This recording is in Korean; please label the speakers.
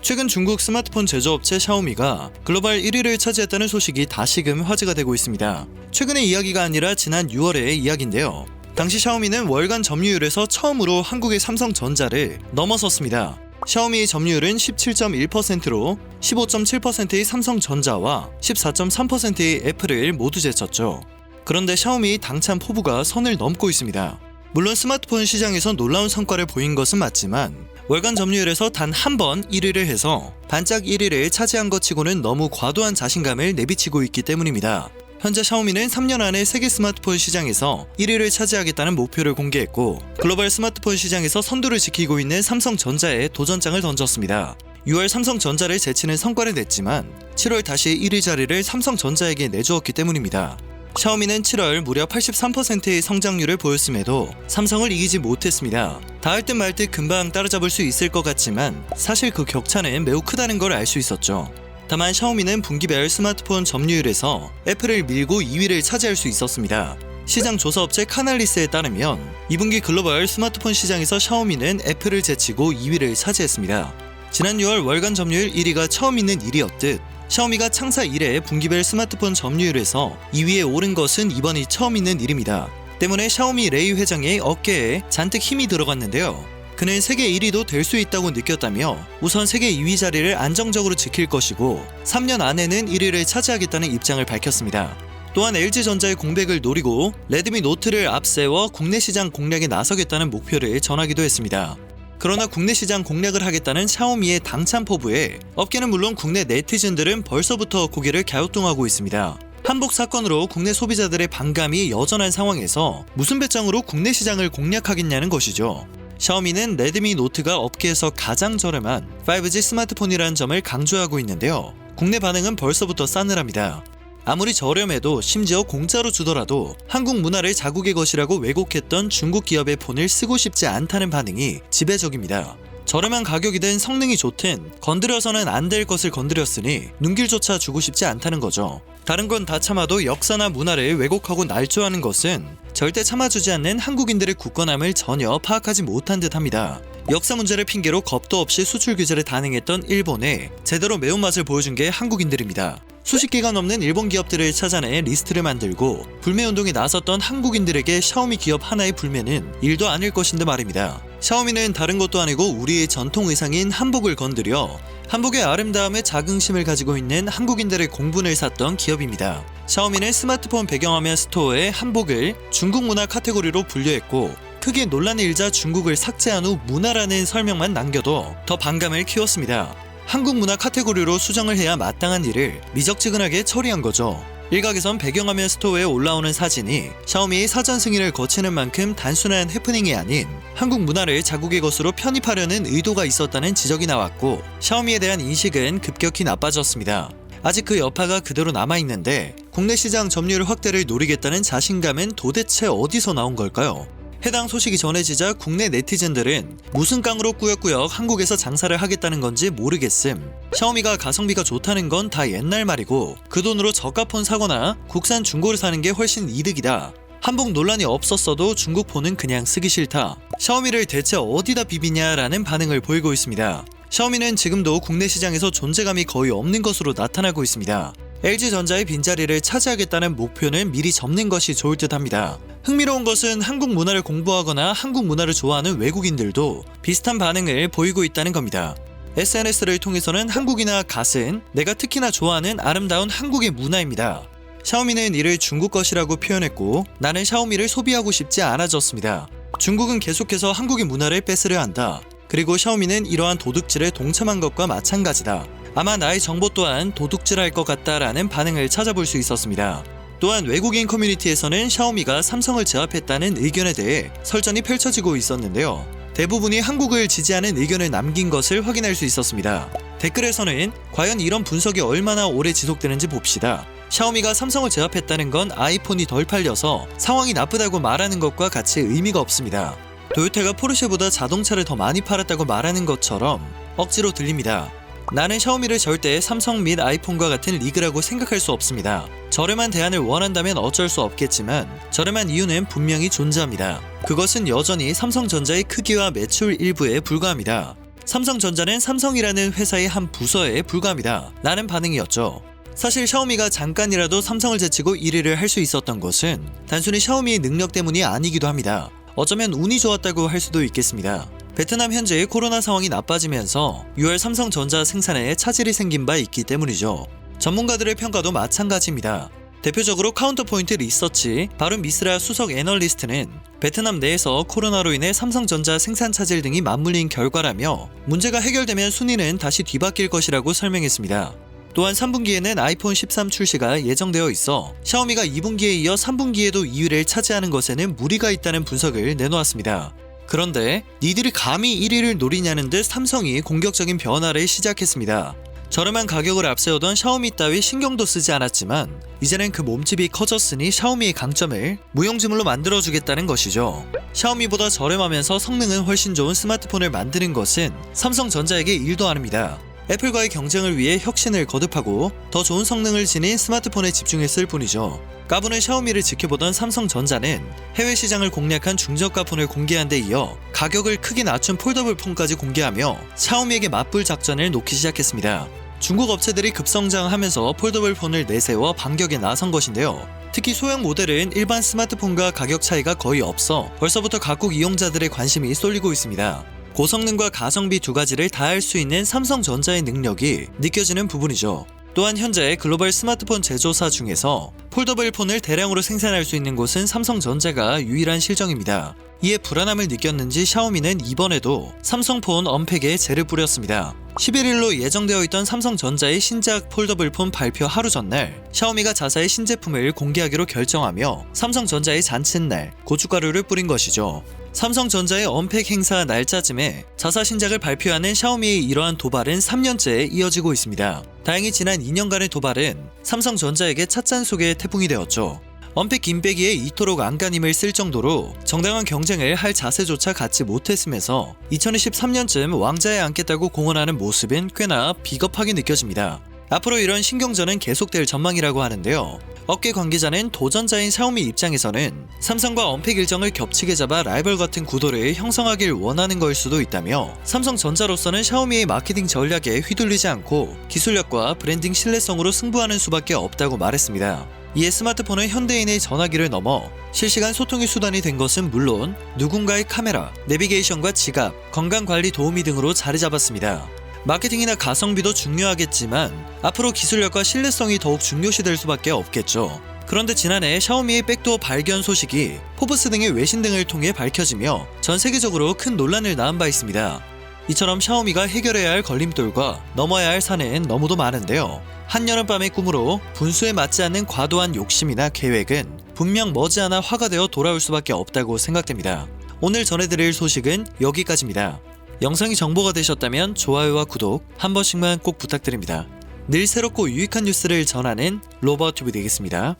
Speaker 1: 최근 중국 스마트폰 제조업체 샤오미가 글로벌 1위를 차지했다는 소식이 다시금 화제가 되고 있습니다. 최근의 이야기가 아니라 지난 6월의 이야기인데요. 당시 샤오미는 월간 점유율에서 처음으로 한국의 삼성전자를 넘어섰습니다. 샤오미의 점유율은 17.1%로 15.7%의 삼성전자와 14.3%의 애플을 모두 제쳤죠. 그런데 샤오미 당찬 포부가 선을 넘고 있습니다. 물론 스마트폰 시장에서 놀라운 성과를 보인 것은 맞지만 월간 점유율에서 단 한 번 1위를 해서 반짝 1위를 차지한 것 치고는 너무 과도한 자신감을 내비치고 있기 때문입니다. 현재 샤오미는 3년 안에 세계 스마트폰 시장에서 1위를 차지하겠다는 목표를 공개했고 글로벌 스마트폰 시장에서 선두를 지키고 있는 삼성전자에 도전장을 던졌습니다. 6월 삼성전자를 제치는 성과를 냈지만 7월 다시 1위 자리를 삼성전자에게 내주었기 때문입니다. 샤오미는 7월 무려 83%의 성장률을 보였음에도 삼성을 이기지 못했습니다. 닿을 듯 말 듯 금방 따라잡을 수 있을 것 같지만 사실 그 격차는 매우 크다는 걸 알 수 있었죠. 다만 샤오미는 분기별 스마트폰 점유율에서 애플을 밀고 2위를 차지할 수 있었습니다. 시장 조사업체 카날리스에 따르면 2분기 글로벌 스마트폰 시장에서 샤오미는 애플을 제치고 2위를 차지했습니다. 지난 6월 월간 점유율 1위가 처음 있는 일이었듯 샤오미가 창사 이래 분기별 스마트폰 점유율에서 2위에 오른 것은 이번이 처음 있는 일입니다. 때문에 샤오미 레이 회장의 어깨에 잔뜩 힘이 들어갔는데요. 그는 세계 1위도 될 수 있다고 느꼈다며 우선 세계 2위 자리를 안정적으로 지킬 것이고 3년 안에는 1위를 차지하겠다는 입장을 밝혔습니다. 또한 LG전자의 공백을 노리고 레드미 노트를 앞세워 국내 시장 공략에 나서겠다는 목표를 전하기도 했습니다. 그러나 국내 시장 공략을 하겠다는 샤오미의 당찬 포부에 업계는 물론 국내 네티즌들은 벌써부터 고개를 갸우뚱하고 있습니다. 한복 사건으로 국내 소비자들의 반감이 여전한 상황에서 무슨 배짱으로 국내 시장을 공략하겠냐는 것이죠. 샤오미는 레드미 노트가 업계에서 가장 저렴한 5G 스마트폰이라는 점을 강조하고 있는데요. 국내 반응은 벌써부터 싸늘합니다. 아무리 저렴해도 심지어 공짜로 주더라도 한국 문화를 자국의 것이라고 왜곡했던 중국 기업의 폰을 쓰고 싶지 않다는 반응이 지배적입니다. 저렴한 가격이든 성능이 좋든 건드려서는 안 될 것을 건드렸으니 눈길조차 주고 싶지 않다는 거죠. 다른 건 다 참아도 역사나 문화를 왜곡하고 날조하는 것은 절대 참아주지 않는 한국인들의 굳건함을 전혀 파악하지 못한 듯합니다. 역사 문제를 핑계로 겁도 없이 수출 규제를 단행했던 일본에 제대로 매운맛을 보여준 게 한국인들입니다. 수십 개가 넘는 일본 기업들을 찾아내 리스트를 만들고 불매운동에 나섰던 한국인들에게 샤오미 기업 하나의 불매는 일도 아닐 것인데 말입니다. 샤오미는 다른 것도 아니고 우리의 전통 의상인 한복을 건드려 한복의 아름다움에 자긍심을 가지고 있는 한국인들의 공분을 샀던 기업입니다. 샤오미는 스마트폰 배경화면 스토어에 한복을 중국 문화 카테고리로 분류했고 크게 논란이 일자 중국을 삭제한 후 문화라는 설명만 남겨도 더 반감을 키웠습니다. 한국 문화 카테고리로 수정을 해야 마땅한 일을 미적지근하게 처리한 거죠. 일각에선 배경화면 스토어에 올라오는 사진이 샤오미의 사전 승인을 거치는 만큼 단순한 해프닝이 아닌 한국 문화를 자국의 것으로 편입하려는 의도가 있었다는 지적이 나왔고 샤오미에 대한 인식은 급격히 나빠졌습니다. 아직 그 여파가 그대로 남아있는데 국내 시장 점유율 확대를 노리겠다는 자신감은 도대체 어디서 나온 걸까요? 해당 소식이 전해지자 국내 네티즌들은 무슨 깡으로 꾸역꾸역 한국에서 장사를 하겠다는 건지 모르겠음. 샤오미가 가성비가 좋다는 건 다 옛날 말이고 그 돈으로 저가 폰 사거나 국산 중고를 사는 게 훨씬 이득이다. 한복 논란이 없었어도 중국 폰은 그냥 쓰기 싫다. 샤오미를 대체 어디다 비비냐라는 반응을 보이고 있습니다. 샤오미는 지금도 국내 시장에서 존재감이 거의 없는 것으로 나타나고 있습니다. LG전자의 빈자리를 차지하겠다는 목표는 미리 접는 것이 좋을 듯합니다. 흥미로운 것은 한국 문화를 공부하거나 한국 문화를 좋아하는 외국인들도 비슷한 반응을 보이고 있다는 겁니다. SNS를 통해서는 한국이나 갓은 내가 특히나 좋아하는 아름다운 한국의 문화입니다. 샤오미는 이를 중국 것이라고 표현했고 나는 샤오미를 소비하고 싶지 않아졌습니다. 중국은 계속해서 한국의 문화를 뺏으려 한다. 그리고 샤오미는 이러한 도둑질에 동참한 것과 마찬가지다. 아마 나의 정보 또한 도둑질할 것 같다라는 반응을 찾아볼 수 있었습니다. 또한 외국인 커뮤니티에서는 샤오미가 삼성을 제압했다는 의견에 대해 설전이 펼쳐지고 있었는데요. 대부분이 한국을 지지하는 의견을 남긴 것을 확인할 수 있었습니다. 댓글에서는 과연 이런 분석이 얼마나 오래 지속되는지 봅시다. 샤오미가 삼성을 제압했다는 건 아이폰이 덜 팔려서 상황이 나쁘다고 말하는 것과 같이 의미가 없습니다. 도요타가 포르쉐보다 자동차를 더 많이 팔았다고 말하는 것처럼 억지로 들립니다. 나는 샤오미를 절대 삼성 및 아이폰과 같은 리그라고 생각할 수 없습니다. 저렴한 대안을 원한다면 어쩔 수 없겠지만 저렴한 이유는 분명히 존재합니다. 그것은 여전히 삼성전자의 크기와 매출 일부에 불과합니다. 삼성전자는 삼성이라는 회사의 한 부서에 불과합니다. 라는 반응이었죠. 사실 샤오미가 잠깐이라도 삼성을 제치고 1위를 할 수 있었던 것은 단순히 샤오미의 능력 때문이 아니기도 합니다. 어쩌면 운이 좋았다고 할 수도 있겠습니다. 베트남 현재의 코로나 상황이 나빠지면서 6월 삼성전자 생산에 차질이 생긴 바 있기 때문이죠. 전문가들의 평가도 마찬가지입니다. 대표적으로 카운터포인트 리서치 바룬 미스라 수석 애널리스트는 베트남 내에서 코로나로 인해 삼성전자 생산 차질 등이 맞물린 결과라며 문제가 해결되면 순위는 다시 뒤바뀔 것이라고 설명했습니다. 또한 3분기에는 아이폰 13 출시가 예정되어 있어 샤오미가 2분기에 이어 3분기에도 2위를 차지하는 것에는 무리가 있다는 분석을 내놓았습니다. 그런데 니들이 감히 1위를 노리냐는 듯 삼성이 공격적인 변화를 시작했습니다. 저렴한 가격을 앞세우던 샤오미 따위 신경도 쓰지 않았지만 이제는 그 몸집이 커졌으니 샤오미의 강점을 무용지물로 만들어주겠다는 것이죠. 샤오미보다 저렴하면서 성능은 훨씬 좋은 스마트폰을 만드는 것은 삼성전자에게 일도 아닙니다. 애플과의 경쟁을 위해 혁신을 거듭하고 더 좋은 성능을 지닌 스마트폰에 집중했을 뿐이죠. 까부는 샤오미를 지켜보던 삼성전자는 해외 시장을 공략한 중저가 폰을 공개한 데 이어 가격을 크게 낮춘 폴더블 폰까지 공개하며 샤오미에게 맞불 작전을 놓기 시작했습니다. 중국 업체들이 급성장하면서 폴더블 폰을 내세워 반격에 나선 것인데요. 특히 소형 모델은 일반 스마트폰과 가격 차이가 거의 없어 벌써부터 각국 이용자들의 관심이 쏠리고 있습니다. 고성능과 가성비 두 가지를 다 할 수 있는 삼성전자의 능력이 느껴지는 부분이죠. 또한 현재 글로벌 스마트폰 제조사 중에서 폴더블 폰을 대량으로 생산할 수 있는 곳은 삼성전자가 유일한 실정입니다. 이에 불안함을 느꼈는지 샤오미는 이번에도 삼성폰 언팩에 재를 뿌렸습니다. 11일로 예정되어 있던 삼성전자의 신작 폴더블 폰 발표 하루 전날 샤오미가 자사의 신제품을 공개하기로 결정하며 삼성전자의 잔칫날 고춧가루를 뿌린 것이죠. 삼성전자의 언팩 행사 날짜쯤에 자사 신작을 발표하는 샤오미의 이러한 도발은 3년째 이어지고 있습니다. 다행히 지난 2년간의 도발은 삼성전자에게 찻잔 속의 태풍이 되었죠. 언팩 김빼기에 이토록 안간힘을 쓸 정도로 정당한 경쟁을 할 자세조차 갖지 못했으면서 2023년쯤 왕자에 앉겠다고 공언하는 모습은 꽤나 비겁하게 느껴집니다. 앞으로 이런 신경전은 계속될 전망이라고 하는데요. 업계 관계자는 도전자인 샤오미 입장에서는 삼성과 언팩 일정을 겹치게 잡아 라이벌 같은 구도를 형성하길 원하는 걸 수도 있다며 삼성전자로서는 샤오미의 마케팅 전략에 휘둘리지 않고 기술력과 브랜딩 신뢰성으로 승부하는 수밖에 없다고 말했습니다. 이에 스마트폰은 현대인의 전화기를 넘어 실시간 소통의 수단이 된 것은 물론 누군가의 카메라, 내비게이션과 지갑, 건강관리 도우미 등으로 자리 잡았습니다. 마케팅이나 가성비도 중요하겠지만 앞으로 기술력과 신뢰성이 더욱 중요시될 수밖에 없겠죠. 그런데 지난해 샤오미의 백도어 발견 소식이 포브스 등의 외신 등을 통해 밝혀지며 전 세계적으로 큰 논란을 낳은 바 있습니다. 이처럼 샤오미가 해결해야 할 걸림돌과 넘어야 할 산은 너무도 많은데요. 한여름밤의 꿈으로 분수에 맞지 않는 과도한 욕심이나 계획은 분명 머지않아 화가 되어 돌아올 수밖에 없다고 생각됩니다. 오늘 전해드릴 소식은 여기까지입니다. 영상이 정보가 되셨다면 좋아요와 구독 한 번씩만 꼭 부탁드립니다. 늘 새롭고 유익한 뉴스를 전하는 로버튜브 되겠습니다.